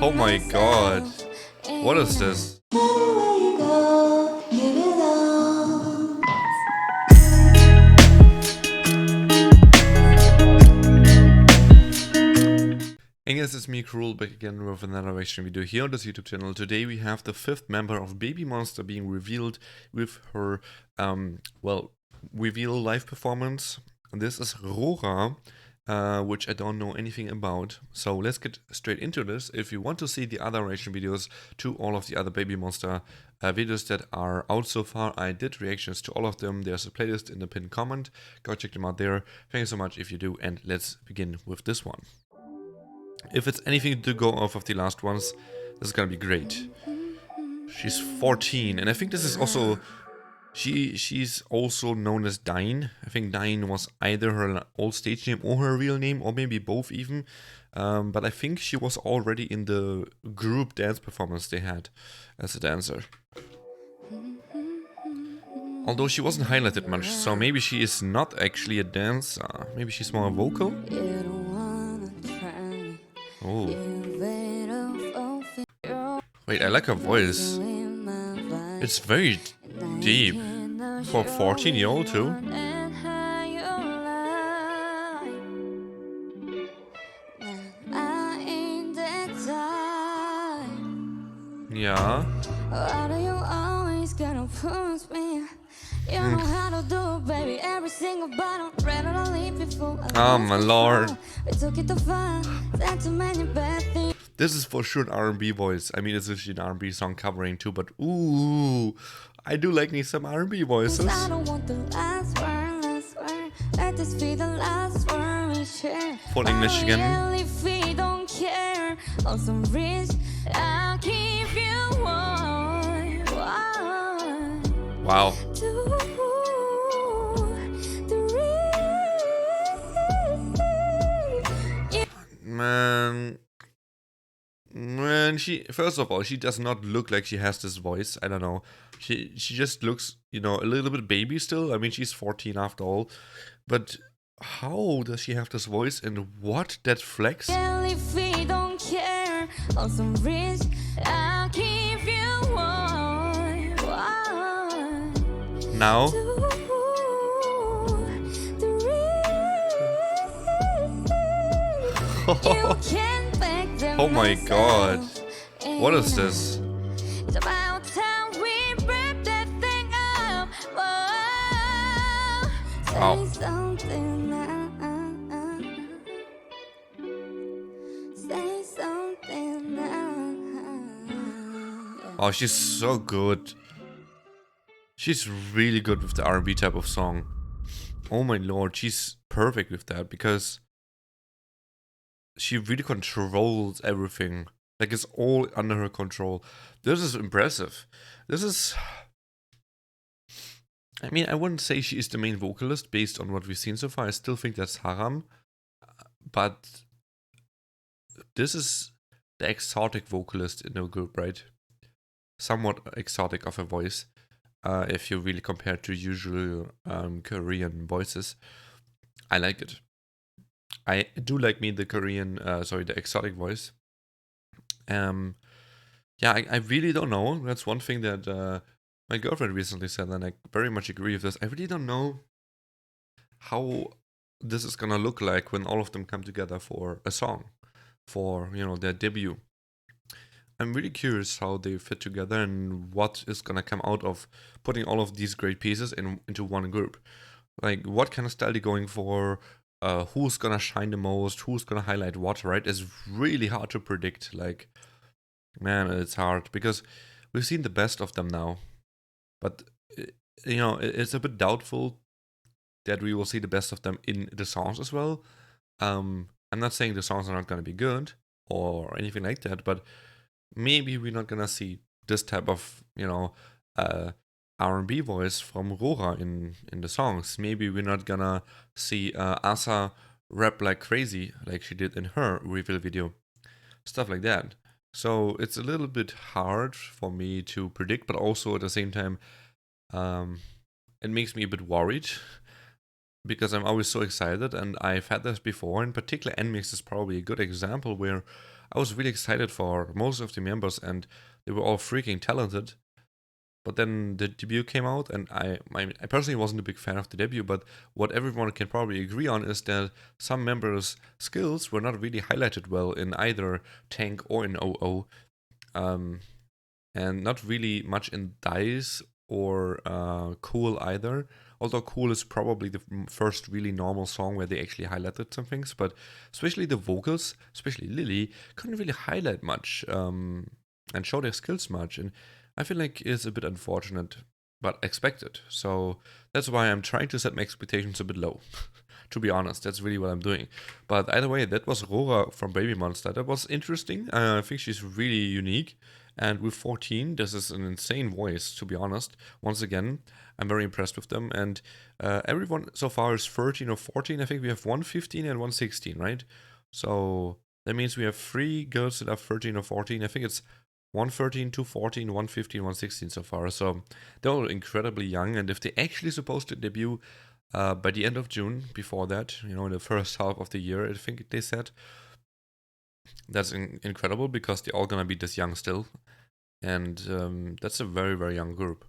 Oh my god. What is this? Hey guys, it's me, Cruel, back again with another reaction video here on this YouTube channel. Today we have the 5th member of BABYMONSTER being revealed with her, reveal live performance. This is Rora, which I don't know anything about. So let's get straight into this. If you want to see the other reaction videos to all of the other BABYMONSTER videos that are out so far, I did reactions to all of them. There's a playlist in the pinned comment. Go check them out there. Thank you so much if you do, and let's begin with this one. If it's anything to go off of the last ones, this is gonna be great. She's 14, and I think this is also... She's also known as Dine. I think Dine was either her old stage name or her real name, or maybe both even. But I think she was already in the group dance performance they had as a dancer. Although she wasn't highlighted much, so maybe she is not actually a dancer. Maybe she's more vocal? Oh. Wait, I like her voice. It's very deep. For a 14-year-old too. Yeah. Oh my lord. This is for sure an R&B voice. I mean, it's actually an R&B song covering too, but ooh, I do like me some R&B voices. Full English again. Wow. Man, she, first of all, she does not look like she has this voice. I don't know. She just looks, you know, a little bit baby still. I mean, she's 14 after all. But how does she have this voice, and what that flex? Now. Oh my god. What is this? It's about time we wrap that thing up. Wow. Say something now. Say something now. Oh, she's so good. She's really good with the R&B type of song. Oh my lord, she's perfect with that because she really controls everything. Like, it's all under her control. This is impressive. This is... I mean, I wouldn't say she is the main vocalist based on what we've seen so far. I still think that's Haram. But this is the exotic vocalist in the group, right? Somewhat exotic of a voice. If you really compare to usual Korean voices. I like it. I do like me the Korean, the exotic voice. Yeah, I really don't know. That's one thing that my girlfriend recently said, and I very much agree with this. I really don't know how this is gonna look like when all of them come together for a song, for, you know, their debut. I'm really curious how they fit together and what is gonna come out of putting all of these great pieces into one group. Like, what kind of style they're going for. Who's gonna shine the most, who's gonna highlight what, right? It's really hard to predict. Like, man, it's hard because we've seen the best of them now. But, you know, it's a bit doubtful that we will see the best of them in the songs as well. I'm not saying the songs are not gonna be good or anything like that, but maybe we're not gonna see this type of, you know, R&B voice from Rora in the songs. Maybe we're not gonna see Asa rap like crazy like she did in her reveal video. Stuff like that. So it's a little bit hard for me to predict, but also at the same time, it makes me a bit worried because I'm always so excited, and I've had this before. In particular, NMIX is probably a good example where I was really excited for most of the members, and they were all freaking talented. But then the debut came out, and I personally wasn't a big fan of the debut, but what everyone can probably agree on is that some members' skills were not really highlighted well in either Tank or in OO, and not really much in Dice or Cool either. Although Cool is probably the first really normal song where they actually highlighted some things, but especially the vocals, especially Lily, couldn't really highlight much and show their skills much, and I feel like it's a bit unfortunate, but expected. So that's why I'm trying to set my expectations a bit low. To be honest, that's really what I'm doing. But either way, that was Rora from BABYMONSTER. That was interesting. I think she's really unique. And with 14, this is an insane voice, to be honest. Once again, I'm very impressed with them. And everyone so far is 13 or 14. I think we have 115 and 116, right? So that means we have 3 girls that are 13 or 14. I think it's 113, 214, 115, 116 so far. So they're all incredibly young. And if they're actually supposed to debut by the end of June, before that, you know, in the first half of the year, I think they said, that's incredible because they're all gonna be this young still. And that's a very, very young group.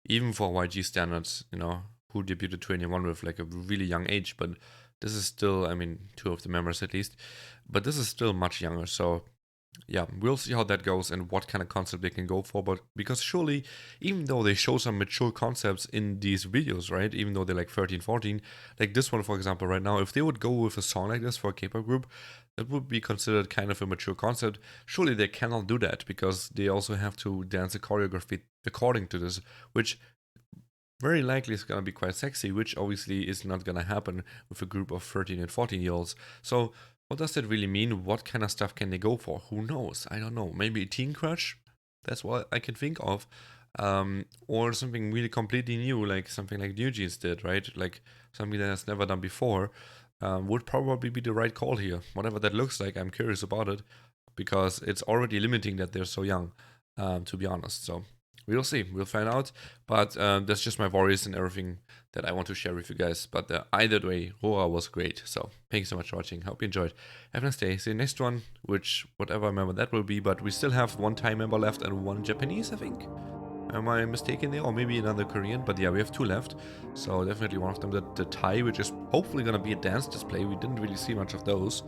Even for YG standards, you know, who debuted 21 with like a really young age. But this is still, I mean, 2 of the members at least. But this is still much younger. So yeah, we'll see how that goes and what kind of concept they can go for. But because surely, even though they show some mature concepts in these videos, right? Even though they're like 13, 14, like this one, for example, right now, if they would go with a song like this for a K-pop group, that would be considered kind of a mature concept. Surely they cannot do that because they also have to dance a choreography according to this, which very likely is going to be quite sexy, which obviously is not going to happen with a group of 13 and 14-year-olds. So what does that really mean? What kind of stuff can they go for? Who knows? I don't know. Maybe a teen crush? That's what I can think of. Or something really completely new, like something like New Jeans did, right? Like something that has never done before. Would probably be the right call here. Whatever that looks like, I'm curious about it. Because it's already limiting that they're so young, to be honest. So we'll see. We'll find out. But that's just my worries and everything that I want to share with you guys. But either way, Rora was great. So thanks so much for watching. Hope you enjoyed. Have a nice day. See you next one, which whatever member that will be. But we still have 1 Thai member left and 1 Japanese, I think. Am I mistaken there? Or maybe another Korean. But yeah, we have 2 left. So definitely one of them, the Thai, which is hopefully going to be a dance display. We didn't really see much of those.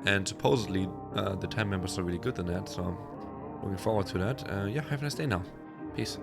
And supposedly the Thai members are really good in that. So looking forward to that. Yeah, have a nice day now. Peace.